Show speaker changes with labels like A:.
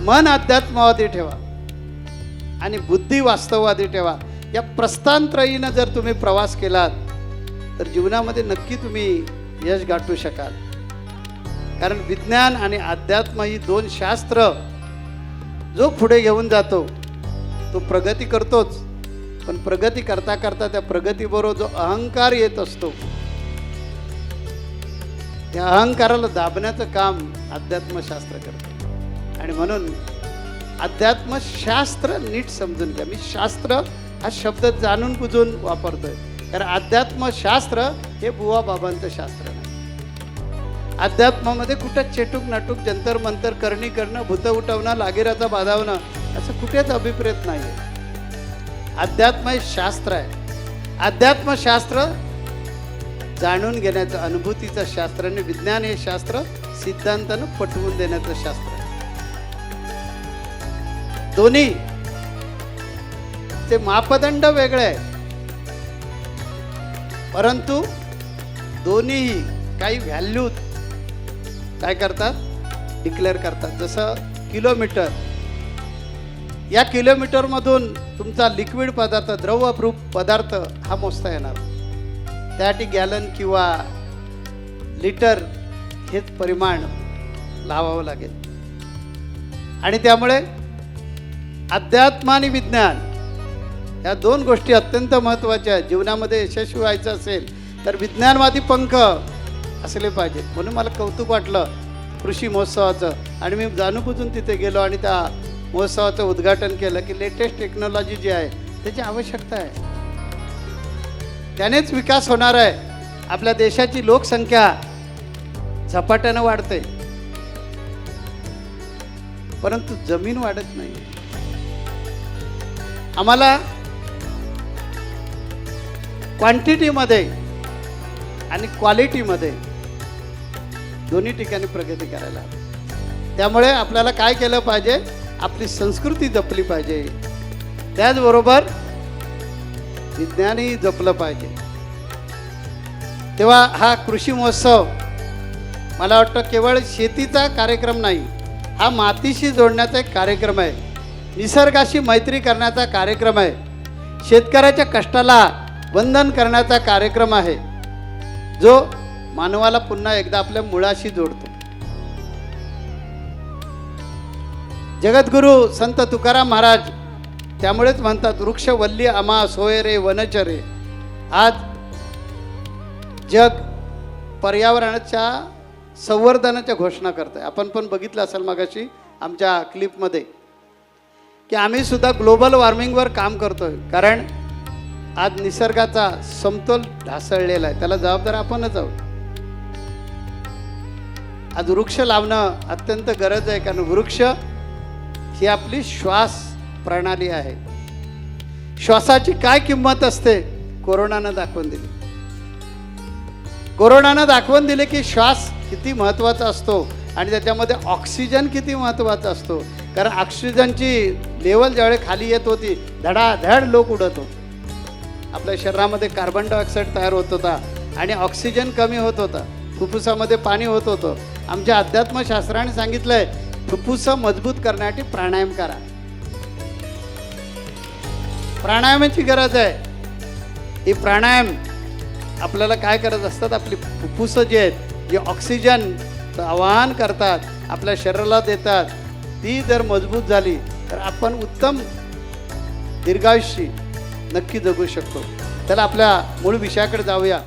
A: मन अध्यात्मवादी ठेवा आणि बुद्धी वास्तववादी ठेवा. या प्रस्थानत्रयीनं जर तुम्ही प्रवास केलात तर जीवनामध्ये नक्की तुम्ही यश गाठू शकाल. कारण विज्ञान आणि अध्यात्म ही दोन शास्त्र जो पुढे घेऊन जातो तो प्रगती करतोच, पण प्रगती करता करता त्या प्रगतीबरोबर जो अहंकार येत असतो त्या अहंकाराला दाबण्याचं काम अध्यात्मशास्त्र करतं. आणि म्हणून अध्यात्मशास्त्र नीट समजून घ्या. मी शास्त्र हा शब्द जाणून बुजून वापरतोय, कारण अध्यात्मशास्त्र हे बुवा बाबांचं शास्त्र नाही. अध्यात्मामध्ये कुठं चेटूक नाटूक जंतर मंतर करणी करणं, भूत उठवणं, लागेराचा बाधावणं असं कुठेच अभिप्रेत नाही आहे. अध्यात्म हे शास्त्र आहे. अध्यात्मशास्त्र जाणून घेण्याचं, अनुभूतीचं शास्त्र, आणि विज्ञान हे शास्त्र सिद्धांतानं पटवून देण्याचं शास्त्र आहे. दोन्ही ते मापदंड वेगळे आहे, परंतु दोन्हीही काही व्हॅल्यू काय करतात, डिक्लेअर करतात. जसं किलोमीटर, या किलोमीटरमधून तुमचा लिक्विड पदार्थ, द्रवरूप पदार्थ हा मोजता येणार. त्यासाठी गॅलन किंवा लिटर हेच परिमाण लावावं लागेल. आणि त्यामुळे अध्यात्म आणि विज्ञान या दोन गोष्टी अत्यंत महत्त्वाच्या आहेत. जीवनामध्ये यशस्वी व्हायचं असेल तर विज्ञानवादी पंख असले पाहिजेत. म्हणून मला कौतुक वाटलं कृषी महोत्सवाचं, आणि मी जाणूनबुजून तिथे गेलो आणि त्या महोत्सवाचं उद्घाटन केलं की लेटेस्ट टेक्नॉलॉजी जी आहे त्याची आवश्यकता आहे, त्यानेच विकास होणार आहे. आपल्या देशाची लोकसंख्या झपाट्यानं वाढते, परंतु जमीन वाढत नाही. आम्हाला क्वांटिटीमध्ये आणि क्वालिटीमध्ये दोन्ही ठिकाणी प्रगती करायला हवी. त्यामुळे आपल्याला काय केलं पाहिजे, आपली संस्कृती जपली पाहिजे, त्याचबरोबर विज्ञानही जपलं पाहिजे. तेव्हा हा कृषी महोत्सव मला वाटतं केवळ शेतीचा कार्यक्रम नाही, हा मातीशी जोडण्याचा एक कार्यक्रम आहे, निसर्गाशी मैत्री करण्याचा कार्यक्रम आहे, शेतकऱ्याच्या कष्टाला वंदन करण्याचा कार्यक्रम आहे, जो मानवाला पुन्हा एकदा आपल्या मुळाशी जोडतो. जगद्गुरु संत तुकाराम महाराज त्यामुळेच म्हणतात, वृक्ष वल्ली आम्हा सोय रे वनचरे. आज जग पर्यावरणाच्या संवर्धनाच्या घोषणा करत आहे. आपण पण बघितलं असेल मगाशी आमच्या क्लिपमध्ये की आम्ही सुद्धा ग्लोबल वॉर्मिंगवर काम करतोय, कारण आज निसर्गाचा समतोल ढासळलेला आहे, त्याला जबाबदार आपणच आहोत. आज वृक्ष लावणं अत्यंत गरज आहे, कारण वृक्ष ही आपली श्वास प्रणाली आहे. श्वासाची काय किंमत असते कोरोनानं दाखवून दिली. कोरोनानं दाखवून दिले की श्वास किती महत्त्वाचा असतो आणि त्याच्यामध्ये ऑक्सिजन किती महत्त्वाचा असतो. कारण ऑक्सिजनची लेवल ज्यावेळी खाली येत होती धडाधड लोक उडत होते. आपल्या शरीरामध्ये कार्बन डायऑक्साईड तयार होत होता आणि ऑक्सिजन कमी होत होता, फुफ्फुसामध्ये पाणी होत होतं. आमच्या अध्यात्मशास्त्राने सांगितलंय फुफ्फुस मजबूत करण्यासाठी प्राणायाम करा. प्राणायामाची गरज आहे. ही प्राणायाम आपल्याला काय करत असतात, आपली फुफ्फुसं जी आहेत जे ऑक्सिजन आवाहन करतात, आपल्या शरीराला देतात, ती जर मजबूत झाली तर आपण उत्तम दीर्घायुष्य नक्की जगू शकतो. त्याला आपल्या मूळ विषयाकडे जाऊया.